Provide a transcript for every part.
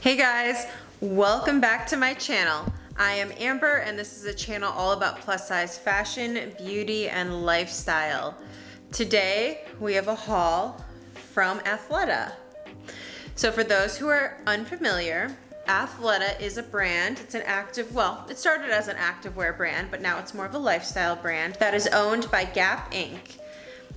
Hey guys, welcome back to my channel. I am Amber and this is a channel all about plus size fashion, beauty, and lifestyle. Today we have a haul from Athleta. So for those who are unfamiliar, Athleta is a brand. It's an active, well, it started as an activewear brand, but now it's more of a lifestyle brand that is owned by Gap Inc.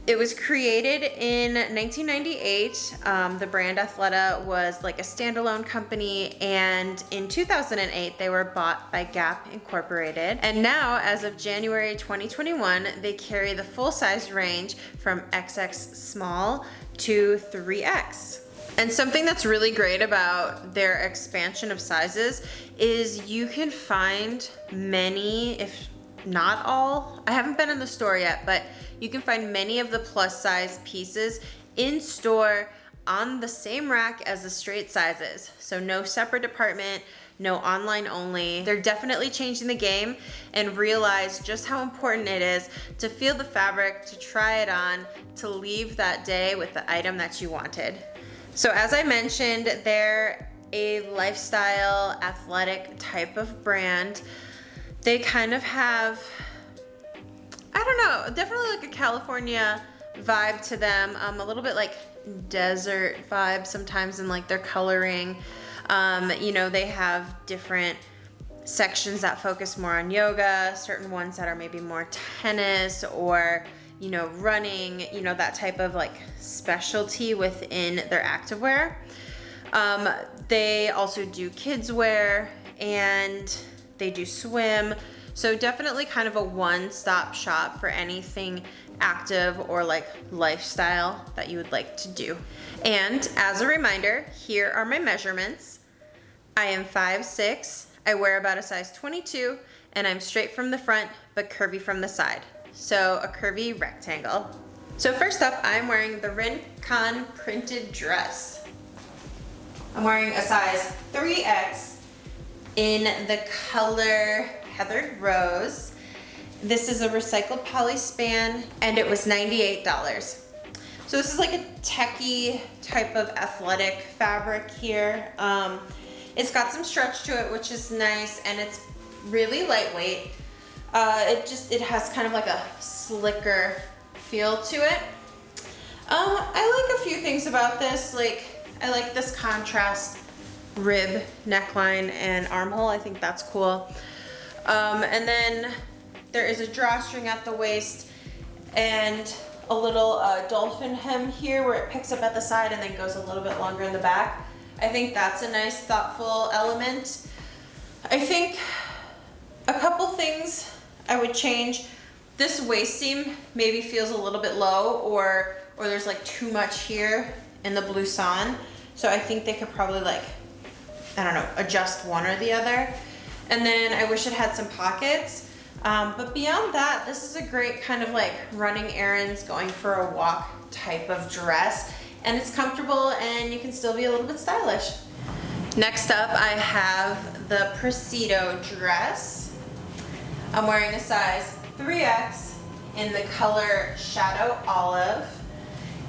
It was created in 1998. The brand Athleta was like a standalone company, and in 2008 they were bought by Gap Incorporated. And now, as of January 2021, they carry the full size range from XX small to 3X. And something that's really great about their expansion of sizes is you can find many, if not all, I haven't been in the store yet, but you can find many of the plus size pieces in store on the same rack as the straight sizes. So no separate department, no online only. They're definitely changing the game and realize just how important it is to feel the fabric, to try it on, to leave that day with the item that you wanted. So as I mentioned, they're a lifestyle, athletic type of brand. They kind of have, I don't know, definitely like a California vibe to them. A little bit like desert vibe sometimes in like their coloring. You know, they have different sections that focus more on yoga, certain ones that are maybe more tennis or, you know, running, you know, that type of like specialty within their activewear. They also do kids wear and they do swim. So definitely kind of a one-stop shop for anything active or like lifestyle that you would like to do. And as a reminder, here are my measurements. I am 5'6", I wear about a size 22, and I'm straight from the front but curvy from the side. So a curvy rectangle. So first up, I'm wearing the Rincon printed dress. I'm wearing a size 3X in the color Heathered Rose. This is a recycled poly span and it was $98. So this is like a techie type of athletic fabric here. It's got some stretch to it, which is nice, and it's really lightweight. It has kind of like a slicker feel to it. I like a few things about this. Like, I like this contrast rib neckline and armhole. I think that's cool. And then there is a drawstring at the waist and a little dolphin hem here where it picks up at the side and then goes a little bit longer in the back. I think that's a nice, thoughtful element. I think a couple things I would change. This waist seam maybe feels a little bit low, or there's like too much here in the blouson. So I think they could probably, like, I don't know, adjust one or the other. And then I wish it had some pockets. But beyond that, this is a great kind of like running errands, going for a walk type of dress. And it's comfortable and you can still be a little bit stylish. Next up, I have the Presido dress. I'm wearing a size 3X in the color Shadow Olive.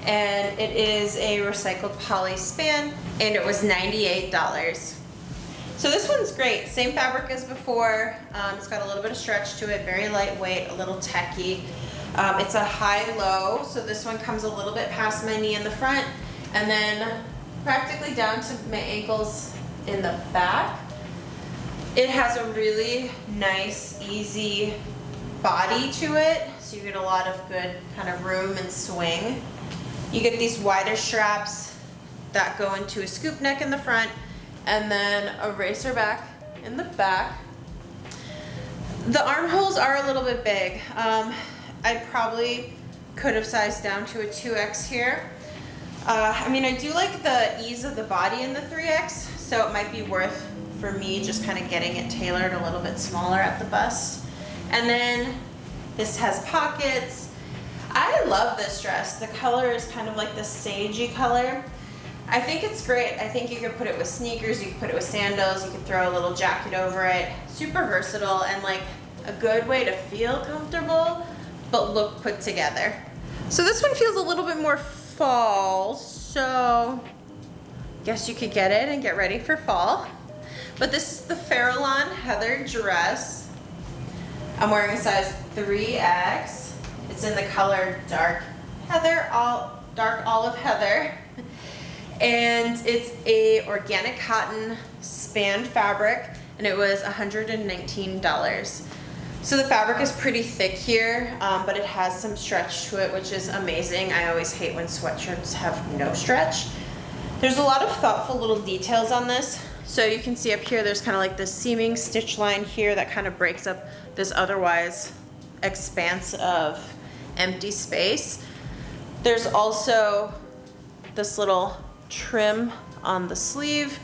And it is a recycled poly span and it was $98. So this one's great, same fabric as before. It's got a little bit of stretch to it, very lightweight, a little techy. It's a high-low, so this one comes a little bit past my knee in the front and then practically down to my ankles in the back. It has a really nice, easy body to it, so you get a lot of good kind of room and swing. You get these wider straps that go into a scoop neck in the front and then a racer back in the back. The armholes are a little bit big. I probably could have sized down to a 2X here. I mean, I do like the ease of the body in the 3X, so it might be worth for me just kind of getting it tailored a little bit smaller at the bust. And then this has pockets. I love this dress. The color is kind of like the sagey color. I think it's great. I think you could put it with sneakers, you could put it with sandals, you could throw a little jacket over it. Super versatile and like a good way to feel comfortable, but look put together. So this one feels a little bit more fall, so guess you could get it and get ready for fall. But this is the Farallon Heather dress. I'm wearing a size 3X. It's in the color dark heather, dark olive heather. And it's a organic cotton span fabric, and it was $119. So the fabric is pretty thick here, but it has some stretch to it, which is amazing. I always hate when sweatshirts have no stretch. There's a lot of thoughtful little details on this. So you can see up here, there's kind of like this seaming stitch line here that kind of breaks up this otherwise expanse of empty space. There's also this little trim on the sleeve.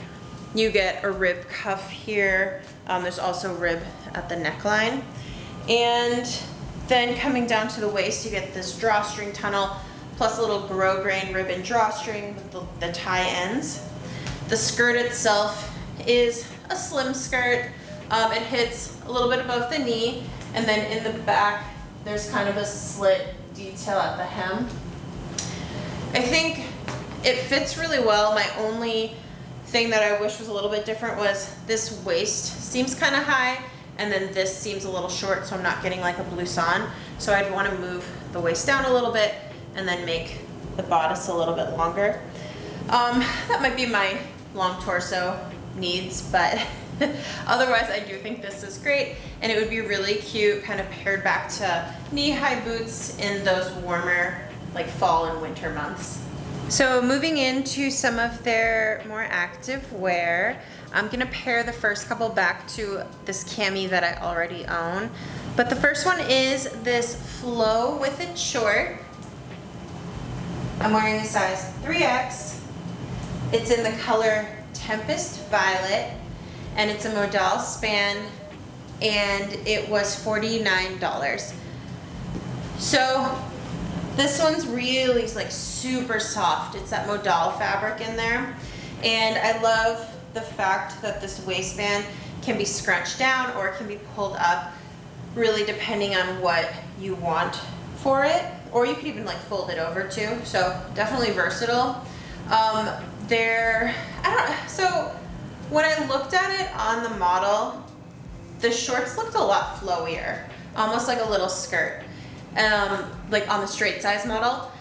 You get a rib cuff here. There's also rib at the neckline. And then coming down to the waist, you get this drawstring tunnel, plus a little grosgrain ribbon drawstring with the tie ends. The skirt itself is a slim skirt. It hits a little bit above the knee, and then in the back, there's kind of a slit detail at the hem. I think it fits really well. My only thing that I wish was a little bit different was this waist seems kind of high, and then this seems a little short, so I'm not getting like a blouson. So I'd want to move the waist down a little bit and then make the bodice a little bit longer. That might be my long torso needs, but otherwise I do think this is great, and it would be really cute kind of paired back to knee-high boots in those warmer like fall and winter months. So moving into some of their more active wear, I'm gonna pair the first couple back to this cami that I already own. But the first one is this flow with it short. I'm wearing a size 3X. It's in the color Tempest Violet, and it's a Modal span, and it was $49. So this one's really like super soft. It's that Modal fabric in there. And I love the fact that this waistband can be scrunched down or it can be pulled up, really depending on what you want for it. Or you could even like fold it over too. So definitely versatile. So when I looked at it on the model, the shorts looked a lot flowier, almost like a little skirt. Like on the straight size model.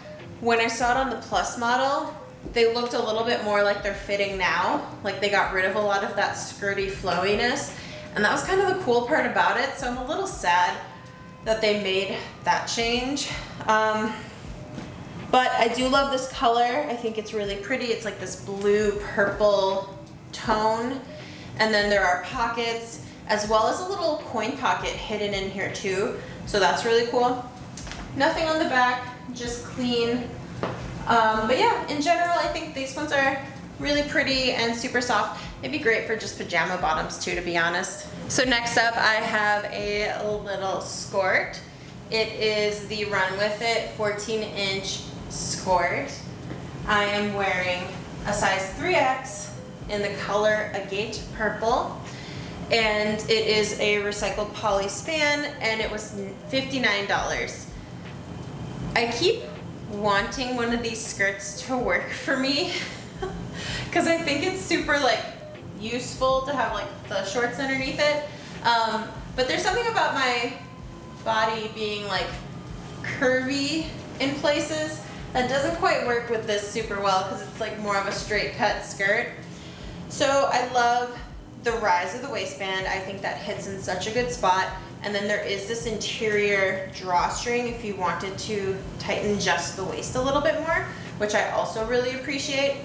When I saw it on the plus model, they looked a little bit more like they're fitting now. Like they got rid of a lot of that skirty flowiness. And that was kind of the cool part about it. So I'm a little sad that they made that change. But I do love this color. I think it's really pretty. It's like this blue purple tone. And then there are pockets, as well as a little coin pocket hidden in here too. So that's really cool. Nothing on the back, just clean. But yeah, in general, I think these ones are really pretty and super soft. It'd be great for just pajama bottoms too, to be honest. So next up, I have a little SKORT. It is the Run With It 14-inch SKORT. I am wearing a size 3X in the color Agate Purple. And it is a recycled poly span, and it was $59. I keep wanting one of these skirts to work for me because I think it's super like useful to have like the shorts underneath it. But there's something about my body being like curvy in places that doesn't quite work with this super well because it's like more of a straight cut skirt. So I love the rise of the waistband. I think that hits in such a good spot. And then there is this interior drawstring if you wanted to tighten just the waist a little bit more, which I also really appreciate.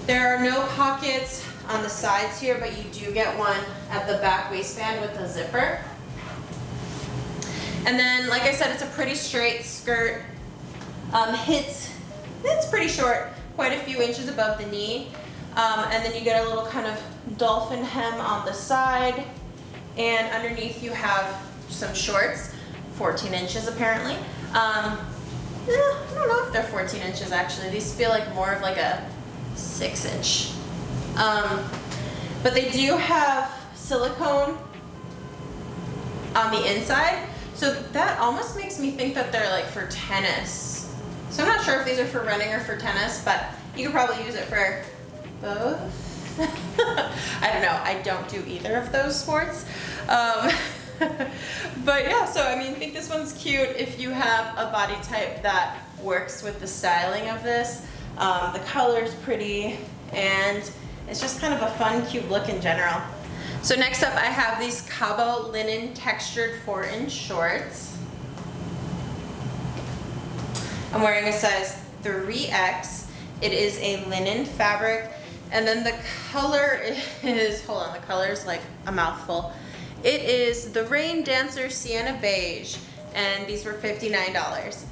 There are no pockets on the sides here, but you do get one at the back waistband with a zipper. And then, like I said, it's a pretty straight skirt. It's pretty short, quite a few inches above the knee. And then you get a little kind of dolphin hem on the side. And underneath you have some shorts, 14 inches apparently. I don't know if they're 14 inches actually. These feel like more of like a 6-inch. But they do have silicone on the inside. So that almost makes me think that they're like for tennis. So I'm not sure if these are for running or for tennis, but you could probably use it for both. I don't know, I don't do either of those sports. But yeah, so I mean, I think this one's cute if you have a body type that works with the styling of this. The color's pretty, and it's just kind of a fun, cute look in general. So next up, I have these Cabo linen textured 4-inch shorts. I'm wearing a size 3X. It is a linen fabric, and then the color is, hold on, the color is like a mouthful. It is the Rain Dancer Sienna Beige, and these were $59.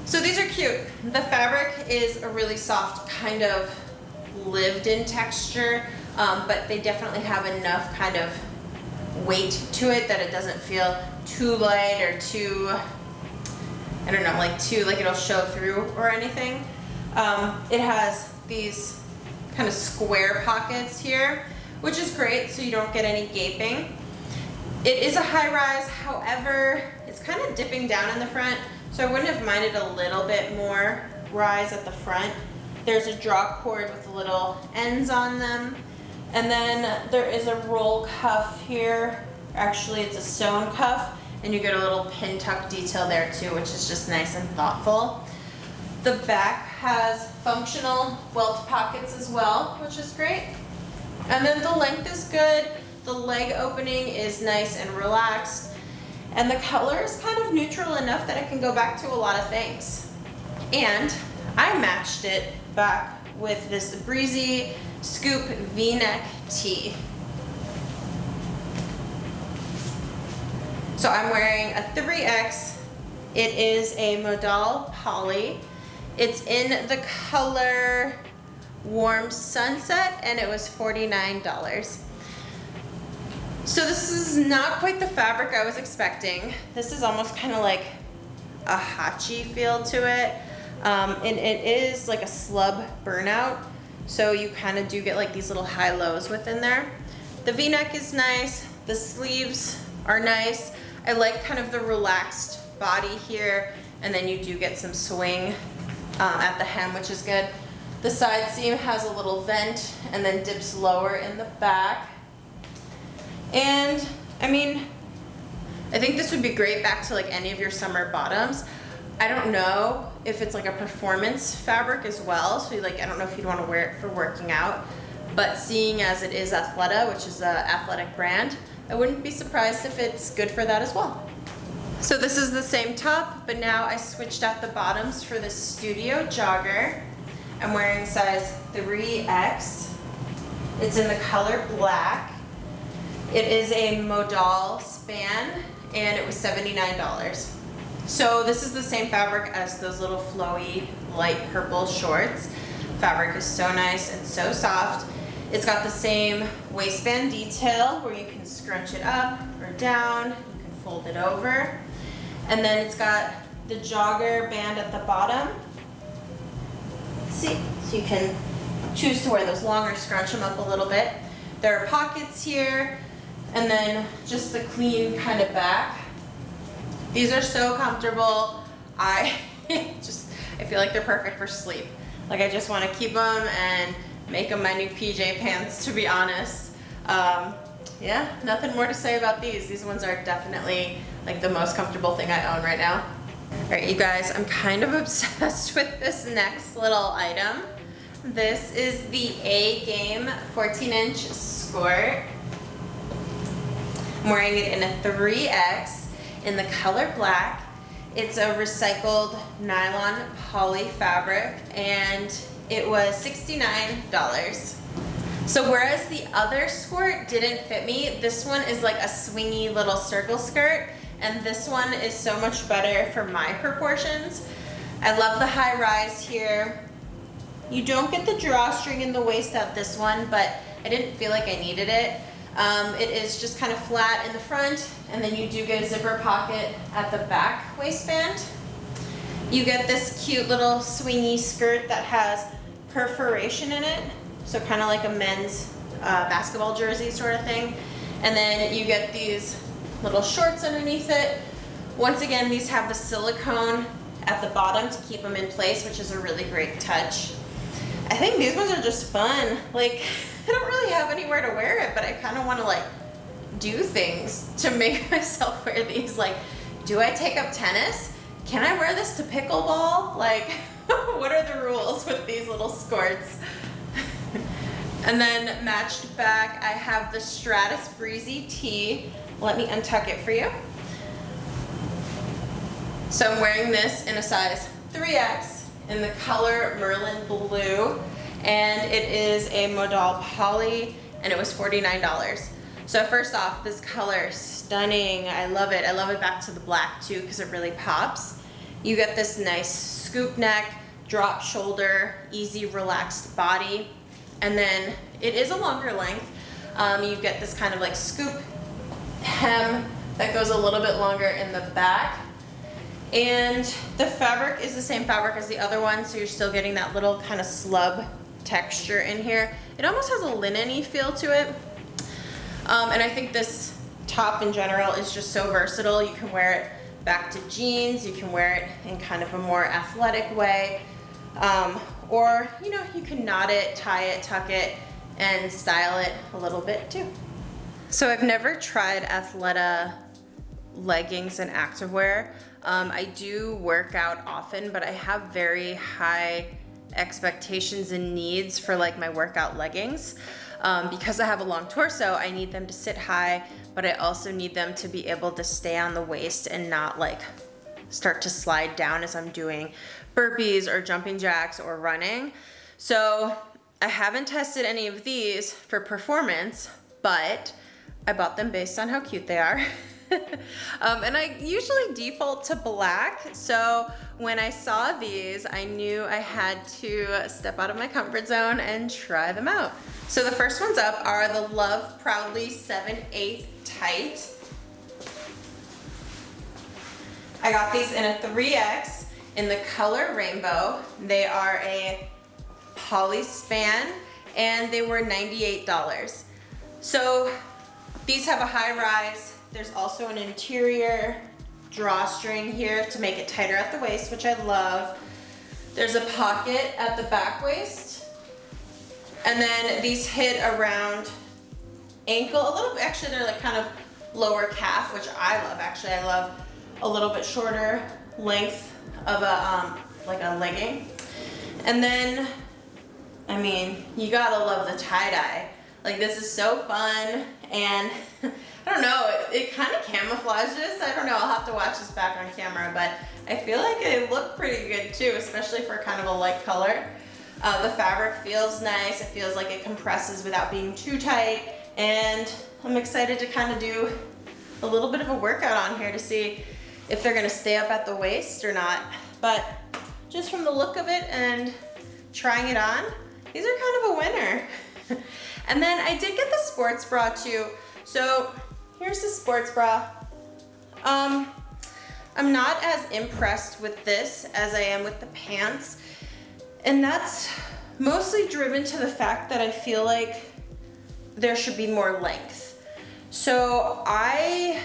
So these are cute. The fabric is a really soft, kind of lived-in texture, but they definitely have enough kind of weight to it that it doesn't feel too light or too, I don't know, like it'll show through or anything. It has these kind of square pockets here, which is great, so you don't get any gaping. It is a high rise, however, it's kind of dipping down in the front, so I wouldn't have minded a little bit more rise at the front. There's a draw cord with little ends on them, and then there is a roll cuff here. Actually, it's a sewn cuff, and you get a little pin tuck detail there too, which is just nice and thoughtful. The back has functional welt pockets as well, which is great. And then the length is good. The leg opening is nice and relaxed. And the color is kind of neutral enough that it can go back to a lot of things. And I matched it back with this breezy scoop V-neck tee. So I'm wearing a 3X. It is a Modal poly. It's in the color Warm Sunset, and it was $49. So this is not quite the fabric I was expecting. This is almost kind of like a hachi feel to it. And it is like a slub burnout. So you kind of do get like these little high-lows within there. The V-neck is nice. The sleeves are nice. I like kind of the relaxed body here. And then you do get some swing at the hem, which is good. The side seam has a little vent and then dips lower in the back. And I mean, I think this would be great back to like any of your summer bottoms. I don't know if it's like a performance fabric as well. So like, I don't know if you'd want to wear it for working out, but seeing as it is Athleta, which is an athletic brand, I wouldn't be surprised if it's good for that as well. So this is the same top, but now I switched out the bottoms for the studio jogger. I'm wearing size 3X. It's in the color black. It is a Modal span, and it was $79. So this is the same fabric as those little flowy light purple shorts. Fabric is so nice and so soft. It's got the same waistband detail where you can scrunch it up or down, you can fold it over. And then it's got the jogger band at the bottom. Let's see, so you can choose to wear those long or scrunch them up a little bit. There are pockets here, and then just the clean kind of back. These are so comfortable. I feel like they're perfect for sleep. Like I just want to keep them and make them my new PJ pants, to be honest. Yeah, nothing more to say about these. These ones are definitely like the most comfortable thing I own right now. All right, you guys, I'm kind of obsessed with this next little item. This is the A-Game 14-inch SKORT. I'm wearing it in a 3X in the color black. It's a recycled nylon poly fabric, and it was $69. So whereas the other skirt didn't fit me, this one is like a swingy little circle skirt, and this one is so much better for my proportions. I love the high rise here. You don't get the drawstring in the waist of this one, but I didn't feel like I needed it. It is just kind of flat in the front, and then you do get a zipper pocket at the back waistband. You get this cute little swingy skirt that has perforation in it, so kind of like a men's basketball jersey sort of thing. And then you get these little shorts underneath it. Once again, these have the silicone at the bottom to keep them in place, which is a really great touch. I think these ones are just fun. Like, I don't really have anywhere to wear it, but I kind of want to like do things to make myself wear these. Like, do I take up tennis? Can I wear this to pickleball? Like, what are the rules with these little skirts? And then matched back, I have the Stratus Breezy tee. Let me untuck it for you. So I'm wearing this in a size 3X in the color Merlin Blue, and it is a Modal poly, and it was $49. So first off, this color, stunning. I love it. I love it back to the black too, because it really pops. You get this nice scoop neck, drop shoulder, easy relaxed body. And then it is a longer length. You get this kind of like scoop hem that goes a little bit longer in the back. And the fabric is the same fabric as the other one, so you're still getting that little kind of slub texture in here. It almost has a linen-y feel to it. And I think this top in general is just so versatile. You can wear it back to jeans, you can wear it in kind of a more athletic way. Or, you know, you can knot it, tie it, tuck it, and style it a little bit too. So I've never tried Athleta leggings and activewear. I do work out often, but I have very high expectations and needs for like my workout leggings. Because I have a long torso, I need them to sit high, but I also need them to be able to stay on the waist and not like start to slide down as I'm doing burpees or jumping jacks or running. So I haven't tested any of these for performance, but I bought them based on how cute they are. And I usually default to black, so when I saw these, I knew I had to step out of my comfort zone and try them out. So the first ones up are the Love Proudly 7/8 tight. I got these in a 3X in the color rainbow. They are a poly span, and they were $98. So these have a high rise. There's also an interior drawstring here to make it tighter at the waist, which I love. There's a pocket at the back waist. And then these hit around ankle, a little bit, actually they're like kind of lower calf, which I love actually. I love a little bit shorter length of a, like a legging. And then, I mean, you gotta love the tie-dye. Like, this is so fun, and I don't know, it kind of camouflages. I don't know, I'll have to watch this back on camera, but I feel like they look pretty good too, especially for kind of a light color. The fabric feels nice. It feels like it compresses without being too tight, and I'm excited to kind of do a little bit of a workout on here to see if they're gonna stay up at the waist or not. But just from the look of it and trying it on, these are kind of a winner. And then I did get the sports bra too. So here's the sports bra. I'm not as impressed with this as I am with the pants. And that's mostly driven to the fact that I feel like there should be more length. So I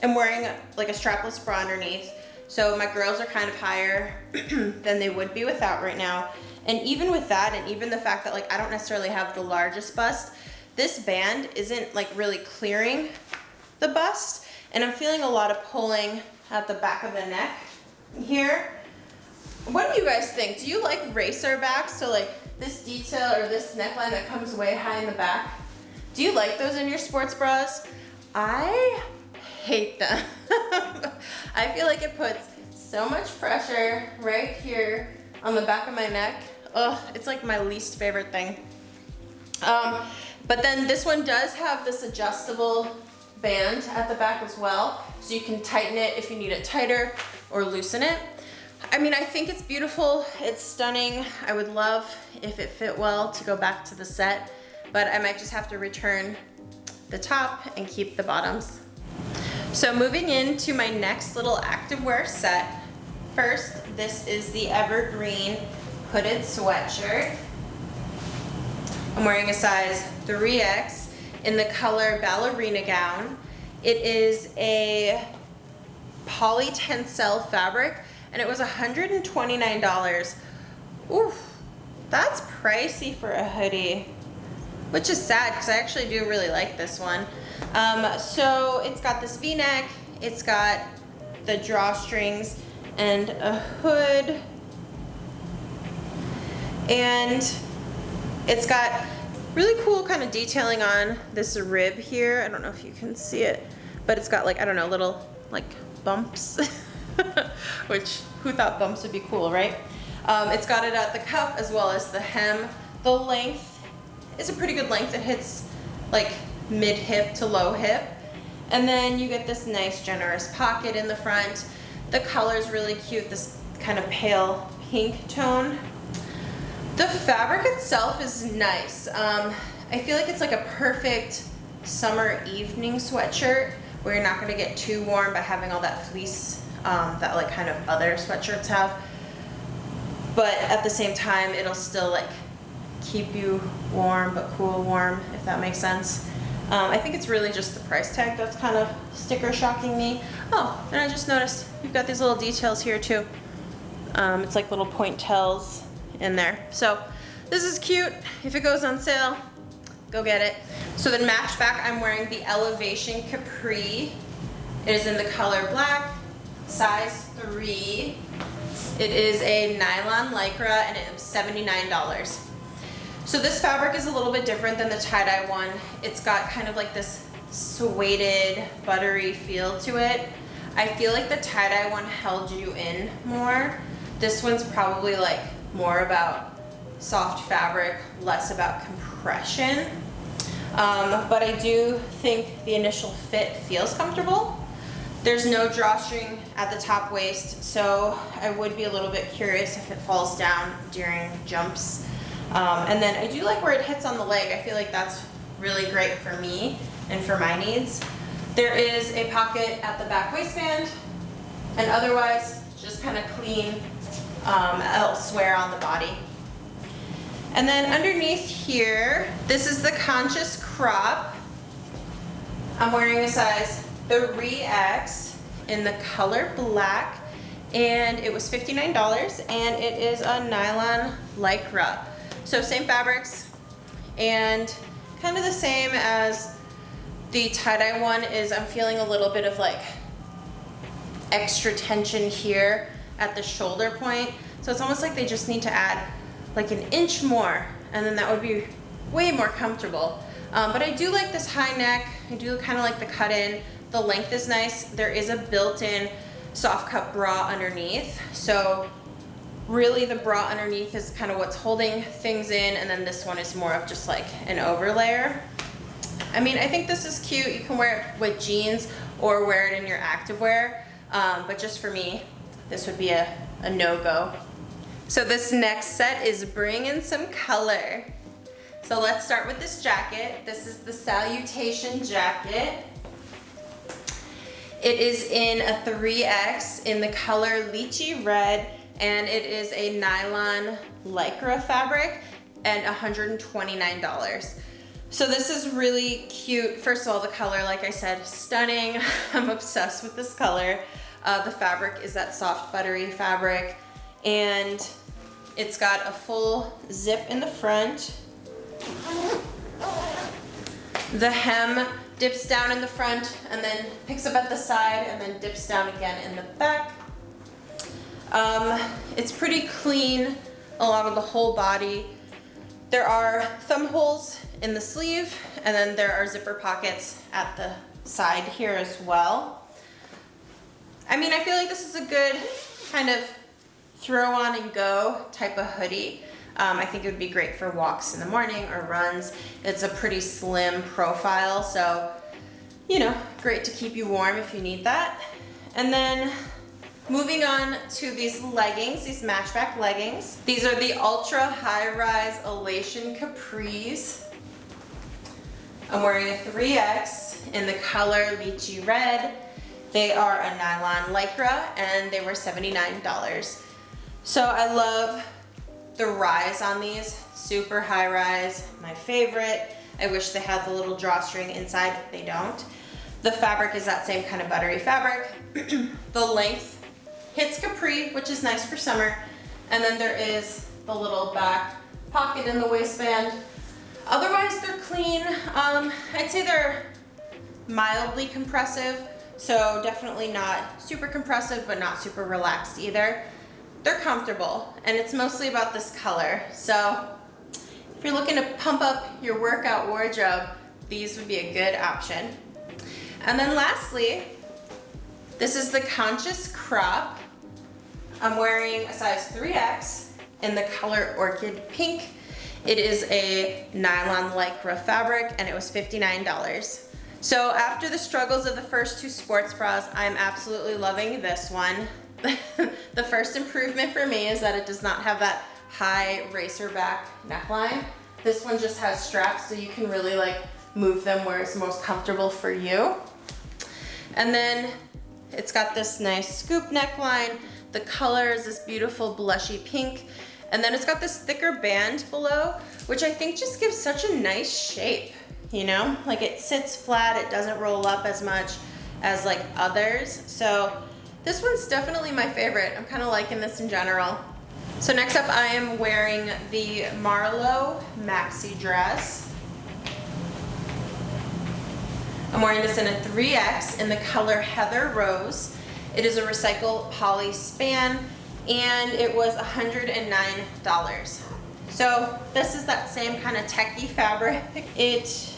am wearing like a strapless bra underneath. So my girls are kind of higher than they would be without right now. And even with that, and even the fact that like I don't necessarily have the largest bust, this band isn't like really clearing the bust. And I'm feeling a lot of pulling at the back of the neck here. What do you guys think? Do you like racer backs? So like this detail or this neckline that comes way high in the back. Do you like those in your sports bras? I hate them. I feel like it puts so much pressure right here on the back of my neck. Ugh, it's like my least favorite thing. But then this one does have this adjustable band at the back as well, so you can tighten it if you need it tighter or loosen it. I mean, I think it's beautiful, it's stunning. I would love if it fit well to go back to the set, but I might just have to return the top and keep the bottoms. So moving into my next little activewear set. First, this is the Evergreen hooded sweatshirt. I'm wearing a size 3X in the color ballerina gown. It is a poly tencel fabric, and it was $129. Oof. That's pricey for a hoodie, which is sad because I actually do really like this one. So it's got this V-neck, it's got the drawstrings and a hood, and it's got really cool kind of detailing on this rib here. I don't know if you can see it, but it's got like, I don't know, little like bumps, which who thought bumps would be cool, right? It's got it at the cuff as well as the hem. The length is a pretty good length. It hits like mid hip to low hip. And then you get this nice generous pocket in the front. The color is really cute, this kind of pale pink tone. The fabric itself is nice. I feel like it's like a perfect summer evening sweatshirt where you're not gonna get too warm by having all that fleece that like kind of other sweatshirts have. But at the same time, it'll still like keep you warm but cool warm, if that makes sense. I think it's really just the price tag that's kind of sticker shocking me. Oh, and I just noticed you've got these little details here too. It's like little pointels in there. So this is cute. If it goes on sale, go get it. So then match back, I'm wearing the Elevation Capri. It is in the color black, size 3. It is a nylon lycra and it was $79. So this fabric is a little bit different than the tie-dye one. It's got kind of like this suede, buttery feel to it. I feel like the tie-dye one held you in more. This one's probably like more about soft fabric, less about compression. But I do think the initial fit feels comfortable. There's no drawstring at the top waist, so I would be a little bit curious if it falls down during jumps. And then I do like where it hits on the leg. I feel like that's really great for me and for my needs. There is a pocket at the back waistband, and otherwise just kind of clean elsewhere on the body. And then underneath here, this is the Conscious Crop. I'm wearing a size 3X in the color black, and it was $59, and it is a nylon lycra. So same fabrics, and kind of the same as the tie-dye one is I'm feeling a little bit of like extra tension here at the shoulder point. So it's almost like they just need to add like an inch more, and then that would be way more comfortable. But I do like this high neck. I do kind of like the cut in. The length is nice. There is a built-in soft cut bra underneath. So really the bra underneath is kind of what's holding things in, and then this one is more of just like an overlayer. I mean, I think this is cute. You can wear it with jeans or wear it in your activewear. But just for me, this would be a no-go. So this next set is bringing some color. So let's start with this jacket. This is the Salutation jacket. It is in a 3X in the color lychee red, and it is a nylon lycra fabric and $129. So this is really cute. First of all, the color, like I said, stunning. I'm obsessed with this color. The fabric is that soft buttery fabric, and it's got a full zip in the front. The hem dips down in the front and then picks up at the side and then dips down again in the back. It's pretty clean along the whole body. There are thumb holes in the sleeve, and then there are zipper pockets at the side here as well. I mean, I feel like this is a good kind of throw on and go type of hoodie. I think it would be great for walks in the morning or runs. It's a pretty slim profile, so, you know, great to keep you warm if you need that. And then moving on to these leggings, these matchback leggings. These are the ultra high-rise Elation capris. I'm wearing a 3X in the color lychee red. They are a nylon lycra, and they were $79. So I love the rise on these, super high rise, my favorite. I wish they had the little drawstring inside, they don't. The fabric is that same kind of buttery fabric. The length hits capri, which is nice for summer. And then there is the little back pocket in the waistband. Otherwise, they're clean. I'd say they're mildly compressive, so definitely not super compressive, but not super relaxed either. They're comfortable, and it's mostly about this color. So if you're looking to pump up your workout wardrobe, these would be a good option. And then lastly, this is the Conscious Crop. I'm wearing a size 3X in the color Orchid Pink. It is a nylon lycra fabric, and it was $59. So after the struggles of the first two sports bras, I'm absolutely loving this one. The first improvement for me is that it does not have that high racer back neckline. This one just has straps, so you can really like move them where it's most comfortable for you. And then it's got this nice scoop neckline. The color is this beautiful blushy pink. And then it's got this thicker band below, which I think just gives such a nice shape, you know? Like it sits flat, it doesn't roll up as much as like others. So this one's definitely my favorite. I'm kind of liking this in general. So next up, I am wearing the Marlowe Maxi dress. I'm wearing this in a 3X in the color Heather Rose. It is a recycled poly span, and it was $109. So this is that same kind of techie fabric. It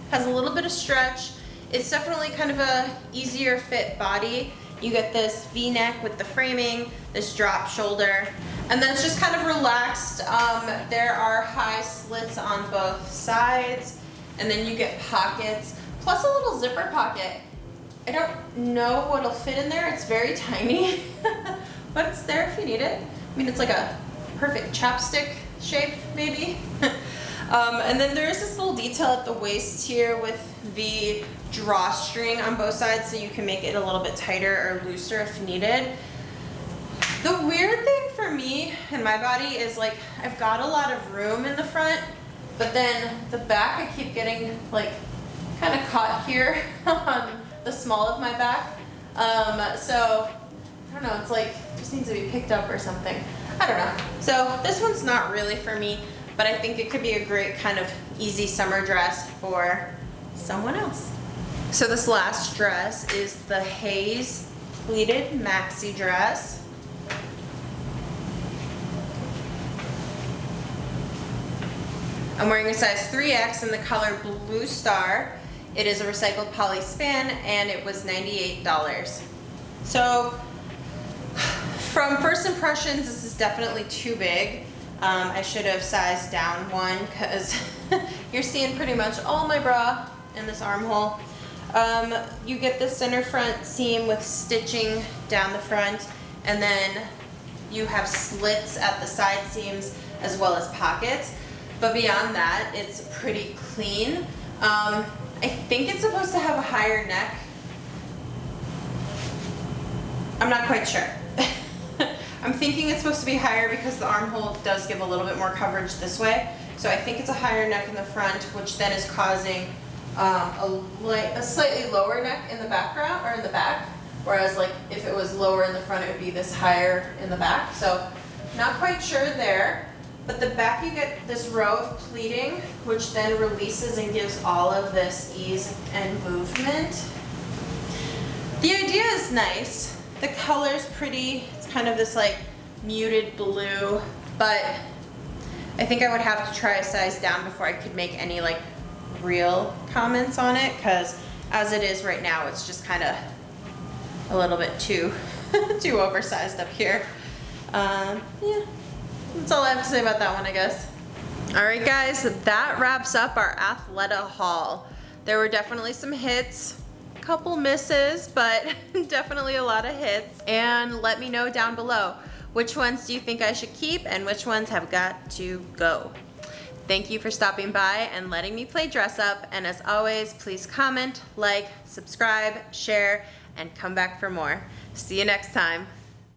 has a little bit of stretch. It's definitely kind of a easier fit body. You get this V-neck with the framing, this drop shoulder, and then it's just kind of relaxed. There are high slits on both sides, and then you get pockets, plus a little zipper pocket. I don't know what'll fit in there. It's very tiny, but it's there if you need it. I mean, it's like a perfect chapstick shape, maybe. And then there is this little detail at the waist here with the drawstring on both sides, so you can make it a little bit tighter or looser if needed. The weird thing for me and my body is like, I've got a lot of room in the front, but then the back I keep getting like kind of caught here on the small of my back. So I don't know, it's like, just needs to be picked up or something. I don't know. So this one's not really for me, but I think it could be a great kind of easy summer dress for someone else. So this last dress is the Haze Pleated Maxi dress. I'm wearing a size 3X in the color Blue Star. It is a recycled poly span, and it was $98. So from first impressions, this is definitely too big. I should have sized down one, because you're seeing pretty much all my bra in this armhole. You get the center front seam with stitching down the front, and then you have slits at the side seams as well as pockets. But beyond that, it's pretty clean. I think it's supposed to have a higher neck. I'm not quite sure. I'm thinking it's supposed to be higher because the armhole does give a little bit more coverage this way. So I think it's a higher neck in the front, which then is causing a slightly lower neck in the background or in the back. Whereas like if it was lower in the front, it would be this higher in the back. So not quite sure there. But the back, you get this row of pleating, which then releases and gives all of this ease and movement. The idea is nice. The color's pretty. It's kind of this like muted blue, but I think I would have to try a size down before I could make any like real comments on it, because as it is right now, it's just kind of a little bit too oversized up here. Yeah. That's all I have to say about that one, I guess. All right, guys, that wraps up our Athleta haul. There were definitely some hits, a couple misses, but definitely a lot of hits. And let me know down below, which ones do you think I should keep and which ones have got to go? Thank you for stopping by and letting me play dress up. And as always, please comment, like, subscribe, share, and come back for more. See you next time.